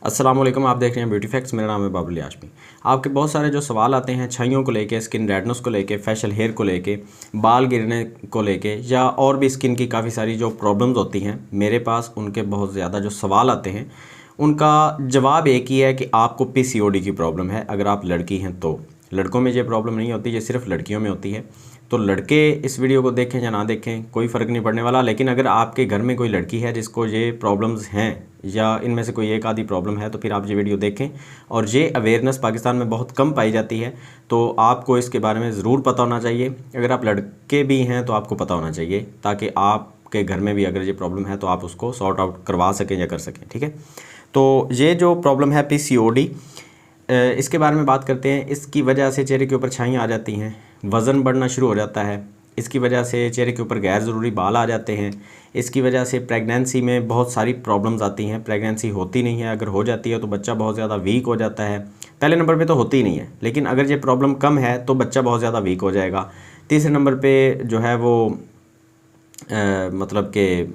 अस्सलाम वालेकुम। आप देख रहे हैं ब्यूटी फैक्ट्स। मेरा नाम है बाबुल याशमी। आपके बहुत सारे जो सवाल आते हैं छाइयों को लेके, स्किन रेडनेस को लेके, फेशियल हेयर को लेके, बाल गिरने को लेके, या और भी स्किन की काफ़ी सारी जो प्रॉब्लम्स होती हैं मेरे पास, उनके बहुत ज़्यादा जो सवाल आते हैं उनका जवाब एक ही है कि आपको पीसीओडी की प्रॉब्लम है। अगर आप लड़की हैं तो, लड़कों में ये प्रॉब्लम नहीं होती, ये सिर्फ लड़कियों में होती है। तो लड़के इस वीडियो को देखें या ना देखें कोई फ़र्क नहीं पड़ने वाला। लेकिन अगर आपके घर में कोई लड़की है जिसको ये प्रॉब्लम्स हैं या इनमें से कोई एक आधी प्रॉब्लम है, तो फिर आप ये वीडियो देखें। और ये अवेयरनेस पाकिस्तान में बहुत कम पाई जाती है, तो आपको इसके बारे में ज़रूर पता होना चाहिए। अगर आप लड़के भी हैं तो आपको पता होना चाहिए, ताकि आपके घर में भी अगर ये प्रॉब्लम है तो आप उसको सॉर्ट आउट करवा सकें या कर सकें। ठीक है, तो ये जो प्रॉब्लम है पीसीओडी, इसके बारे में बात करते हैं। इसकी वजह से चेहरे के ऊपर छाइयाँ आ जाती हैं, वज़न बढ़ना शुरू हो जाता है। इसकी वजह से चेहरे के ऊपर गैर ज़रूरी बाल आ जाते हैं। इसकी वजह से प्रेगनेंसी में बहुत सारी प्रॉब्लम्स आती हैं। प्रेगनेंसी होती नहीं है, अगर हो जाती है तो बच्चा बहुत ज़्यादा वीक हो जाता है। पहले नंबर पे तो होती ही नहीं है, लेकिन अगर ये प्रॉब्लम कम है तो बच्चा बहुत ज़्यादा वीक हो जाएगा। तीसरे नंबर पे जो है वो मतलब कि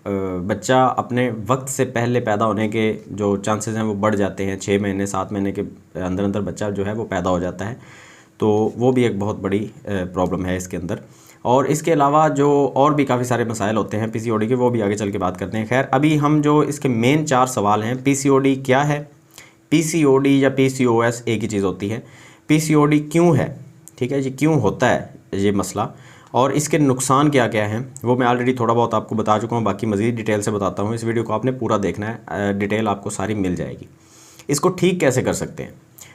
बच्चा अपने वक्त से पहले पैदा होने के जो चांसेस हैं वो बढ़ जाते हैं। 6 महीने 7 महीने के अंदर अंदर बच्चा जो है वो पैदा हो जाता है, तो वो भी एक बहुत बड़ी प्रॉब्लम है इसके अंदर। और इसके अलावा जो और भी काफ़ी सारे मसाइल होते हैं पीसीओडी के, वो भी आगे चल के बात करते हैं। खैर, अभी हम जो इसके मेन 4 सवाल हैं, पीसीओडी क्या है, पीसीओडी या पीसीओएस एक ही चीज़ होती है, पीसीओडी क्यों है, ठीक है, ये क्यों होता है ये मसला, और इसके नुकसान क्या क्या हैं, वो मैं ऑलरेडी थोड़ा बहुत आपको बता चुका हूँ। बाकी मज़ीद डिटेल से बताता हूँ। इस वीडियो को आपने पूरा देखना है, डिटेल आपको सारी मिल जाएगी। इसको ठीक कैसे कर सकते हैं,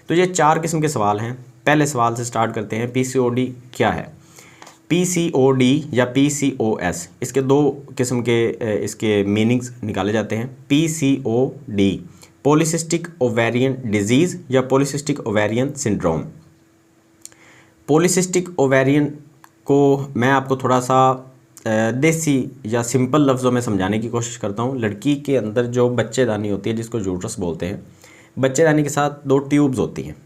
तो ये 4 किस्म के सवाल हैं। पहले सवाल से स्टार्ट करते हैं। पीसीओडी क्या है? पीसीओडी या पीसीओएस, इसके 2 किस्म के इसके मीनिंग्स निकाले जाते हैं। पीसीओडी पॉलीसिस्टिक ओवेरियन डिजीज़ या polycystic ovarian syndrome. Polycystic ovarian को मैं आपको थोड़ा सा देसी या सिंपल लफ्ज़ों में समझाने की कोशिश करता हूँ। लड़की के अंदर जो बच्चेदानी होती है, जिसको यूट्रस बोलते हैं, बच्चेदानी के साथ 2 ट्यूब्स होती हैं।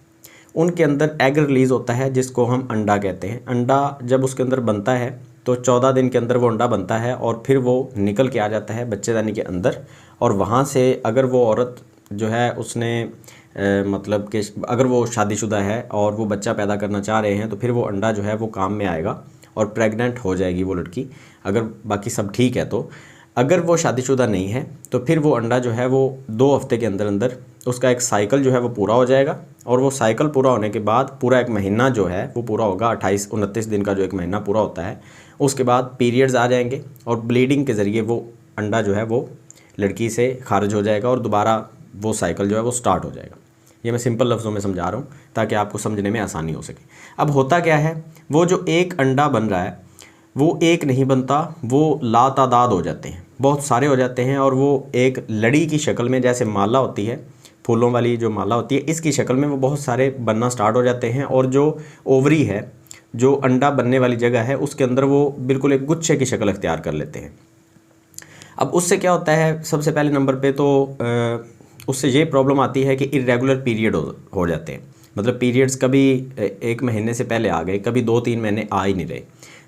उनके अंदर एग रिलीज़ होता है, जिसको हम अंडा कहते हैं। अंडा जब उसके अंदर बनता है तो 14 दिन के अंदर वो अंडा बनता है, और फिर वो निकल के आ जाता है बच्चेदानी के अंदर। और वहाँ से अगर वो औरत जो है उसने मतलब कि अगर वो शादीशुदा है और वो बच्चा पैदा करना चाह रहे हैं, तो फिर वो अंडा जो है वो काम में आएगा और प्रेग्नेंट हो जाएगी वो लड़की, अगर बाकी सब ठीक है तो। अगर वो शादीशुदा नहीं है तो फिर वो अंडा जो है वो 2 हफ्ते के अंदर अंदर उसका एक साइकिल जो है वो पूरा हो जाएगा। और वो साइकिल पूरा होने के बाद पूरा 1 महीना जो है वो पूरा होगा, 28-29 दिन का जो 1 महीना पूरा होता है। उसके बाद पीरियड्स आ जाएंगे और ब्लीडिंग के ज़रिए वो अंडा जो है वो लड़की से खारिज हो जाएगा और दोबारा वो साइकिल जो है वो स्टार्ट हो जाएगा। ये मैं सिंपल लफ्ज़ों में समझा रहा हूँ ताकि आपको समझने में आसानी हो सके। अब होता क्या है, वो जो एक अंडा बन रहा है वो एक नहीं बनता, वो लातादाद हो जाते हैं, बहुत सारे हो जाते हैं। और वो एक लड़ी की शक्ल में, जैसे माला होती है, फूलों वाली जो माला होती है, इसकी शक्ल में वो बहुत सारे बनना स्टार्ट हो जाते हैं। और जो ओवरी है, जो अंडा बनने वाली जगह है, उसके अंदर वो बिल्कुल एक गुच्छे की शक्ल अख्तियार कर लेते हैं। अब उससे क्या होता है, सबसे पहले नंबर पे तो उससे ये प्रॉब्लम आती है कि इरेगुलर पीरियड हो जाते हैं। मतलब पीरियड्स कभी 1 महीने से पहले आ गए, कभी 2-3 महीने आ ही नहीं रहे।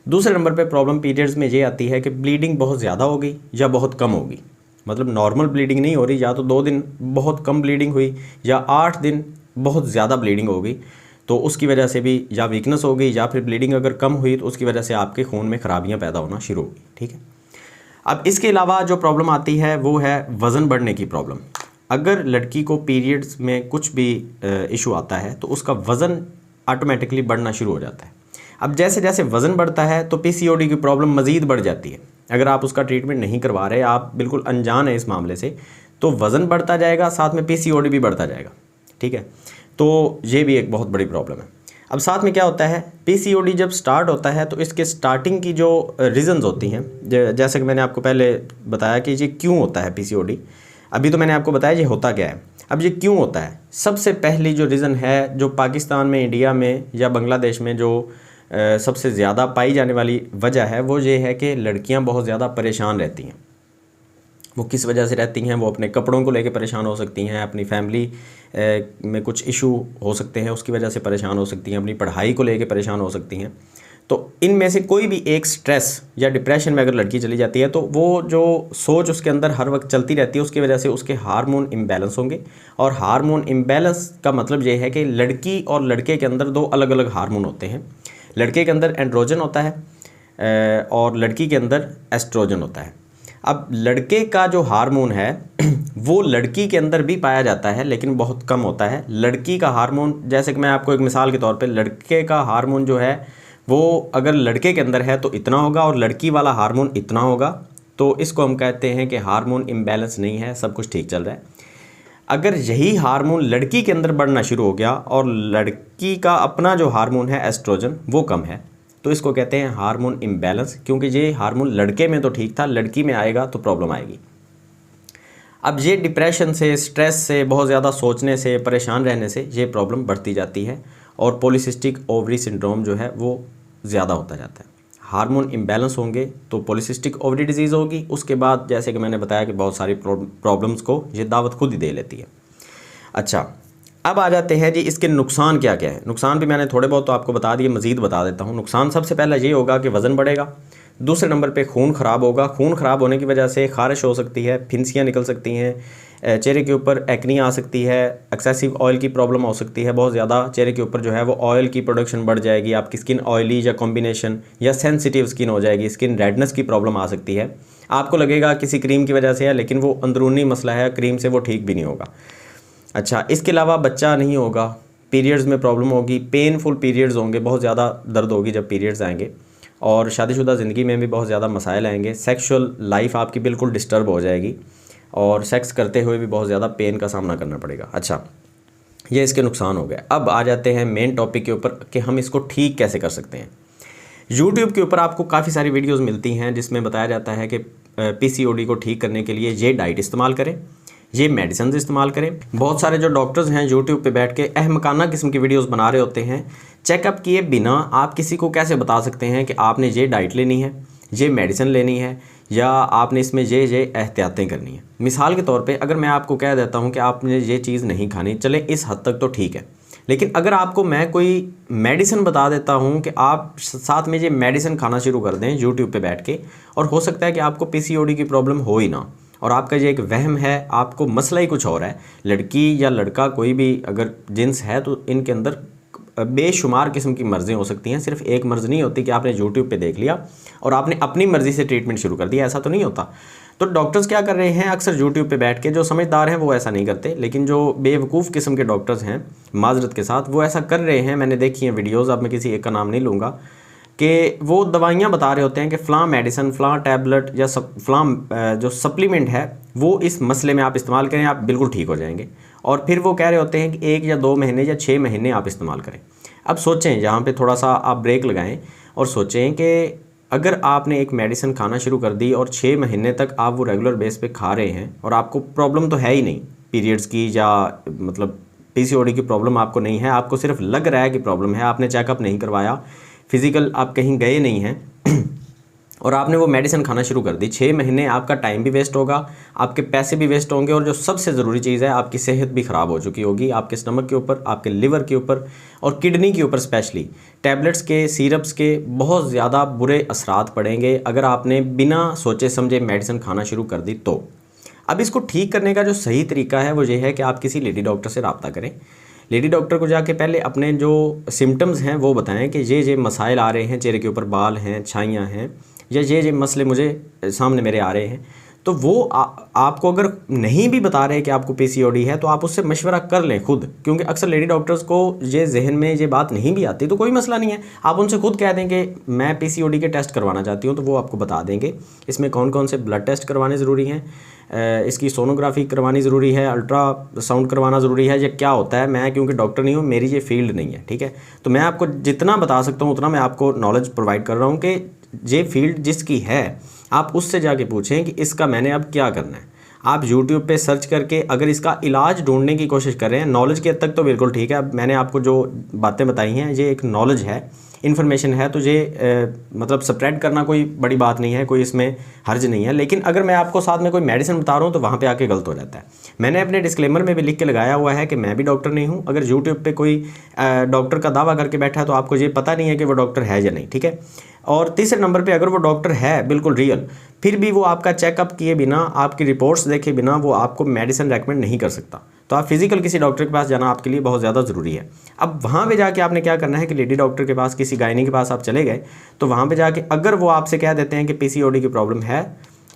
दूसरे नंबर पे प्रॉब्लम पीरियड्स में ये आती है कि ब्लीडिंग बहुत ज़्यादा होगी या बहुत कम होगी। मतलब नॉर्मल ब्लीडिंग नहीं हो रही, या तो 2 दिन बहुत कम ब्लीडिंग हुई या 8 दिन बहुत ज़्यादा ब्लीडिंग होगी, तो उसकी वजह से भी या वीकनेस होगी, या फिर ब्लीडिंग अगर कम हुई तो उसकी वजह से आपके खून में ख़राबियाँ पैदा होना शुरू होगी। ठीक है, अब इसके अलावा जो प्रॉब्लम आती है वो है वज़न बढ़ने की प्रॉब्लम। अगर लड़की को पीरियड्स में कुछ भी इशू आता है तो उसका वज़न ऑटोमेटिकली बढ़ना शुरू हो जाता है। अब जैसे जैसे वज़न बढ़ता है तो पीसीओडी की प्रॉब्लम मज़ीद बढ़ जाती है। अगर आप उसका ट्रीटमेंट नहीं करवा रहे, आप बिल्कुल अनजान है इस मामले से, तो वज़न बढ़ता जाएगा, साथ में पीसीओडी भी बढ़ता जाएगा। ठीक है, तो ये भी एक बहुत बड़ी प्रॉब्लम है। अब साथ में क्या होता है, पीसीओडी जब स्टार्ट होता है तो इसके स्टार्टिंग की जो रीज़न्स होती हैं, जैसे कि मैंने आपको पहले बताया कि ये क्यों होता है पीसीओडी, अभी तो मैंने आपको बताया ये होता क्या है। अब ये क्यों होता है, सबसे पहली जो रीज़न है, जो पाकिस्तान में, इंडिया में या बांग्लादेश में जो सबसे ज़्यादा पाई जाने वाली वजह है, वो ये है कि लड़कियां बहुत ज़्यादा परेशान रहती हैं। वो किस वजह से रहती हैं, वो अपने कपड़ों को लेकर परेशान हो सकती हैं, अपनी फैमिली में कुछ इशू हो सकते हैं उसकी वजह से परेशान हो सकती हैं, अपनी पढ़ाई को लेकर परेशान हो सकती हैं। तो इनमें से कोई भी एक स्ट्रेस या डिप्रेशन में अगर लड़की चली जाती है तो वो जो सोच उसके अंदर हर वक्त चलती रहती है, उसकी वजह से उसके हार्मोन इम्बैलेंस होंगे। और हार्मोन इम्बैलेंस का मतलब ये है कि लड़की और लड़के के अंदर दो अलग अलग हार्मोन होते हैं। लड़के के अंदर एंड्रोजन होता है और लड़की के अंदर एस्ट्रोजन होता है। अब लड़के का जो हार्मोन है वो लड़की के अंदर भी पाया जाता है लेकिन बहुत कम होता है। लड़की का हार्मोन, जैसे कि मैं आपको एक मिसाल के तौर पे, लड़के का हार्मोन जो है वो अगर लड़के के अंदर है तो इतना होगा और लड़की वाला हार्मोन इतना होगा, तो इसको हम कहते हैं कि हार्मोन इम्बैलेंस नहीं है, सब कुछ ठीक चल रहा है। अगर यही हार्मोन लड़की के अंदर बढ़ना शुरू हो गया और लड़की का अपना जो हार्मोन है एस्ट्रोजन वो कम है, तो इसको कहते हैं हार्मोन इम्बैलेंस, क्योंकि ये हार्मोन लड़के में तो ठीक था, लड़की में आएगा तो प्रॉब्लम आएगी। अब ये डिप्रेशन से, स्ट्रेस से, बहुत ज़्यादा सोचने से, परेशान रहने से ये प्रॉब्लम बढ़ती जाती है और पॉलीसिस्टिक ओवरी सिंड्रोम जो है वो ज़्यादा होता जाता है। हार्मोन इम्बैलेंस होंगे तो पॉलीसिस्टिक ओवरी डिजीज़ होगी। उसके बाद जैसे कि मैंने बताया कि बहुत सारी प्रॉब्लम्स को ये दावत खुद ही दे लेती है। अच्छा, अब आ जाते हैं जी इसके नुकसान क्या क्या है। नुकसान भी मैंने थोड़े बहुत तो आपको बता दिए, मज़ीद बता देता हूँ। नुकसान सबसे पहला ये होगा कि वज़न बढ़ेगा। दूसरे नंबर पे खून ख़राब होगा। खून ख़राब होने की वजह से खारिश हो सकती है, फिंसियाँ निकल सकती हैं, चेहरे के ऊपर एक्नी आ सकती है, एक्सेसिव ऑयल की प्रॉब्लम हो सकती है, बहुत ज़्यादा चेहरे के ऊपर जो है वो ऑयल की प्रोडक्शन बढ़ जाएगी, आपकी स्किन ऑयली या कॉम्बिनेशन या सेंसिटिव स्किन हो जाएगी, स्किन रेडनेस की प्रॉब्लम आ सकती है। आपको लगेगा किसी क्रीम की वजह से है, लेकिन वो अंदरूनी मसला है, क्रीम से वो ठीक भी नहीं होगा। अच्छा, इसके अलावा बच्चा नहीं होगा, पीरियड्स में प्रॉब्लम होगी, पेनफुल पीरियड्स होंगे, बहुत ज़्यादा दर्द होगी जब पीरियड्स आएंगे, और शादीशुदा ज़िंदगी में भी बहुत ज़्यादा मसाइल आएंगे। सेक्सुअल लाइफ आपकी बिल्कुल डिस्टर्ब हो जाएगी और सेक्स करते हुए भी बहुत ज़्यादा पेन का सामना करना पड़ेगा। अच्छा, ये इसके नुकसान हो गए। अब आ जाते हैं मेन टॉपिक के ऊपर कि हम इसको ठीक कैसे कर सकते हैं। यूट्यूब के ऊपर आपको काफ़ी सारी वीडियोज़ मिलती हैं जिसमें बताया जाता है कि PCOD को ठीक करने के लिए ये डाइट इस्तेमाल करें, ये मेडिसिन इस्तेमाल करें। बहुत सारे जो डॉक्टर्स हैं यूट्यूब पे बैठ के अहमकाना किस्म की वीडियोस बना रहे होते हैं। चेकअप किए बिना आप किसी को कैसे बता सकते हैं कि आपने ये डाइट लेनी है, ये मेडिसिन लेनी है, या आपने इसमें ये एहतियातें करनी है। मिसाल के तौर पे अगर मैं आपको कह देता हूँ कि आपने ये चीज़ नहीं खानी, चले इस हद तक तो ठीक है, लेकिन अगर आपको मैं कोई मेडिसिन बता देता हूँ कि आप साथ में ये मेडिसिन खाना शुरू कर दें यूट्यूब पे बैठ के, और हो सकता है कि आपको PCOD की प्रॉब्लम हो ही ना, और आपका ये एक वहम है, आपको मसला ही कुछ और है। लड़की या लड़का कोई भी अगर जिन्स है तो इनके अंदर बेशुमार किस्म की मर्ज़ें हो सकती हैं। सिर्फ एक मर्ज़ नहीं होती कि आपने यूट्यूब पे देख लिया और आपने अपनी मर्ज़ी से ट्रीटमेंट शुरू कर दिया, ऐसा तो नहीं होता। तो डॉक्टर्स क्या कर रहे हैं, अक्सर यूट्यूब पे बैठ के, जो समझदार हैं वो ऐसा नहीं करते, लेकिन जो बेवकूफ़ किस्म के डॉक्टर्स हैं, माजरत के साथ, वो ऐसा कर रहे हैं। मैंने देखी हैं वीडियोज़, अब मैं किसी एक का नाम नहीं लूँगा, कि वो दवाइयाँ बता रहे होते हैं कि फ़लाँ मेडिसिन, फ़लाँ टैबलेट या फ़लाँ जो सप्लीमेंट है वो इस मसले में आप इस्तेमाल करें, आप बिल्कुल ठीक हो जाएंगे। और फिर वो कह रहे होते हैं कि 1 या 2 महीने या 6 महीने आप इस्तेमाल करें। अब सोचें, यहाँ पे थोड़ा सा आप ब्रेक लगाएं और सोचें कि अगर आपने एक मेडिसिन खाना शुरू कर दी और 6 महीने तक आप वो रेगुलर बेस पे खा रहे हैं और आपको प्रॉब्लम तो है ही नहीं पीरियड्स की, या मतलब PCOD की प्रॉब्लम आपको नहीं है, आपको सिर्फ लग रहा है कि प्रॉब्लम है, आपने चेकअप नहीं करवाया, फिज़िकल आप कहीं गए नहीं हैं और आपने वो मेडिसिन खाना शुरू कर दी, 6 महीने आपका टाइम भी वेस्ट होगा, आपके पैसे भी वेस्ट होंगे, और जो सबसे ज़रूरी चीज़ है, आपकी सेहत भी ख़राब हो चुकी होगी, आपके स्टमक के ऊपर, आपके लिवर के ऊपर और किडनी के ऊपर स्पेशली टैबलेट्स के, सिरप्स के बहुत ज़्यादा बुरे असरात पड़ेंगे अगर आपने बिना सोचे समझे मेडिसिन खाना शुरू कर दी तो। अब इसको ठीक करने का जो सही तरीका है वो ये है कि आप किसी लेडी डॉक्टर से रब्ता करें। लेडी डॉक्टर को जाके पहले अपने जो सिम्टम्स हैं वो बताएं कि ये मसाइल आ रहे हैं, चेहरे के ऊपर बाल हैं, छाइयाँ हैं, या ये मसले मुझे सामने मेरे आ रहे हैं। तो वो आपको अगर नहीं भी बता रहे कि आपको PCOD है तो आप उससे मशवरा कर लें खुद, क्योंकि अक्सर लेडी डॉक्टर्स को ये जहन में ये बात नहीं भी आती, तो कोई मसला नहीं है, आप उनसे खुद कह दें कि मैं PCOD के टेस्ट करवाना चाहती हूँ, तो वो आपको बता देंगे इसमें कौन कौन से ब्लड टेस्ट करवाने ज़रूरी हैं, इसकी सोनोग्राफी करवानी ज़रूरी है, अल्ट्रासाउंड करवाना ज़रूरी है, ये क्या होता है। मैं क्योंकि डॉक्टर नहीं हूँ, मेरी ये फील्ड नहीं है, ठीक है, तो मैं आपको जितना बता सकता हूँ उतना मैं आपको नॉलेज प्रोवाइड कर रहा हूँ कि ये फील्ड जिसकी है आप उससे जाके पूछें कि इसका मैंने अब क्या करना है। आप YouTube पे सर्च करके अगर इसका इलाज ढूंढने की कोशिश कर रहे हैं, नॉलेज के हद तक तो बिल्कुल ठीक है। अब मैंने आपको जो बातें बताई हैं ये एक नॉलेज है, इन्फॉर्मेशन है तो ये मतलब स्प्रेड करना कोई बड़ी बात नहीं है, कोई इसमें हर्ज नहीं है। लेकिन अगर मैं आपको साथ में कोई मेडिसिन बता रहा हूँ तो वहाँ पे आके गलत हो जाता है। मैंने अपने डिस्क्लेमर में भी लिख के लगाया हुआ है कि मैं भी डॉक्टर नहीं हूँ। अगर यूट्यूब पे कोई डॉक्टर का दावा करके बैठा है तो आपको ये पता नहीं है कि वो डॉक्टर है या नहीं, ठीक है। और तीसरे नंबर पे अगर वो डॉक्टर है बिल्कुल रियल, फिर भी वो आपका चेकअप किए बिना, आपकी रिपोर्ट्स देखे बिना वो आपको मेडिसिन रेकमेंड नहीं कर सकता। तो आप फिजिकल किसी डॉक्टर के पास जाना आपके लिए बहुत ज़्यादा ज़रूरी है। अब वहाँ पे जाके आपने क्या करना है कि लेडी डॉक्टर के पास, किसी गायनी के पास आप चले गए, तो वहाँ पे जाके अगर वो आपसे कह देते हैं कि पीसीओडी की प्रॉब्लम है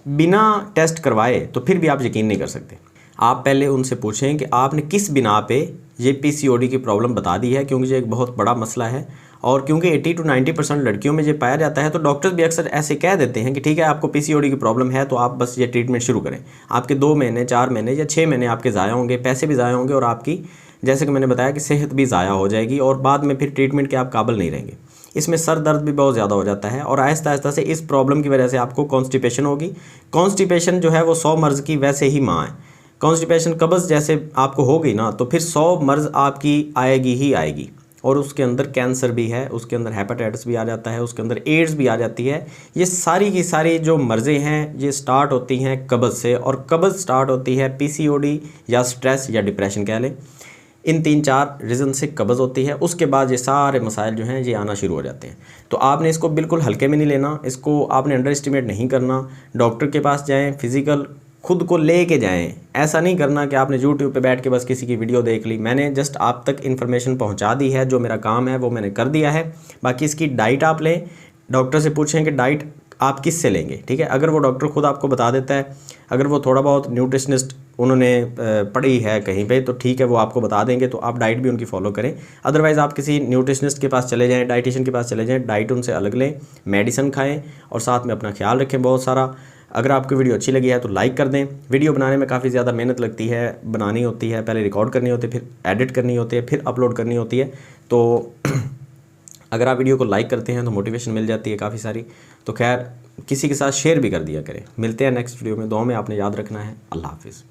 बिना टेस्ट करवाए, तो फिर भी आप यकीन नहीं कर सकते। आप पहले उनसे पूछें कि आपने किस बिना पे ये पीसीओडी की प्रॉब्लम बता दी है, क्योंकि ये एक बहुत बड़ा मसला है। और क्योंकि 80 to 90% लड़कियों में ये पाया जाता है, तो डॉक्टर्स भी अक्सर ऐसे कह देते हैं कि ठीक है आपको पीसीओडी की प्रॉब्लम है तो आप बस ये ट्रीटमेंट शुरू करें। आपके 2 महीने, 4 महीने या 6 महीने आपके ज़ाया होंगे, पैसे भी ज़ाया होंगे और आपकी, जैसे कि मैंने बताया, कि सेहत भी ज़ाया हो जाएगी और बाद में फिर ट्रीटमेंट के आप काबिल नहीं रहेंगे। इसमें सर दर्द भी बहुत ज़्यादा हो जाता है और आहिस्ता आहिस्ता से इस प्रॉब्लम की वजह से आपको कॉन्स्टिपेशन होगी। कॉन्स्टिपेशन जो है वो 100 मर्ज़ की वैसे ही माँ है। कॉन्स्टिपेशन, कब्ज़ जैसे आपको होगी ना, तो फिर 100 मर्ज़ आपकी आएगी ही आएगी। और उसके अंदर कैंसर भी है, उसके अंदर हेपेटाइटिस भी आ जाता है, उसके अंदर एड्स भी आ जाती है। ये सारी की सारी जो मर्ज़ें हैं ये स्टार्ट होती हैं कब्ज़ से, और कब्ज़ स्टार्ट होती है पीसीओडी या स्ट्रेस या डिप्रेशन कह लें। इन 3-4 रीज़न से कब्ज़ होती है। उसके बाद ये सारे मसाइल जो हैं ये आना शुरू हो जाते हैं। तो आपने इसको बिल्कुल हल्के में नहीं लेना, इसको आपने अंडर एस्टिमेट नहीं करना। डॉक्टर के पास जाएँ, फिज़िकल खुद को ले के जाएँ। ऐसा नहीं करना कि आपने यूट्यूब पे बैठ के बस किसी की वीडियो देख ली। मैंने जस्ट आप तक इन्फॉर्मेशन पहुंचा दी है, जो मेरा काम है वो मैंने कर दिया है। बाकी इसकी डाइट आप लें, डॉक्टर से पूछें कि डाइट आप किस से लेंगे, ठीक है। अगर वो डॉक्टर खुद आपको बता देता है, अगर वो थोड़ा बहुत न्यूट्रिशनिस्ट उन्होंने पढ़ी है कहीं पे, तो ठीक है वो आपको बता देंगे, तो आप डाइट भी उनकी फॉलो करें। अदरवाइज़ आप किसी न्यूट्रिशनिस्ट के पास चले जाएँ, डाइटिशियन के पास चले जाएँ, डाइट उनसे अलग लें, मेडिसिन खाएँ और साथ में अपना ख्याल रखें बहुत सारा। अगर आपको वीडियो अच्छी लगी है तो लाइक कर दें। वीडियो बनाने में काफ़ी ज़्यादा मेहनत लगती है, बनानी होती है, पहले रिकॉर्ड करनी होती है, फिर एडिट करनी होती है, फिर अपलोड करनी होती है। तो अगर आप वीडियो को लाइक करते हैं तो मोटिवेशन मिल जाती है काफ़ी सारी। तो खैर, किसी के साथ शेयर भी कर दिया करें। मिलते हैं नेक्स्ट वीडियो में। दुआ में आपने याद रखना है। अल्लाह हाफिज़।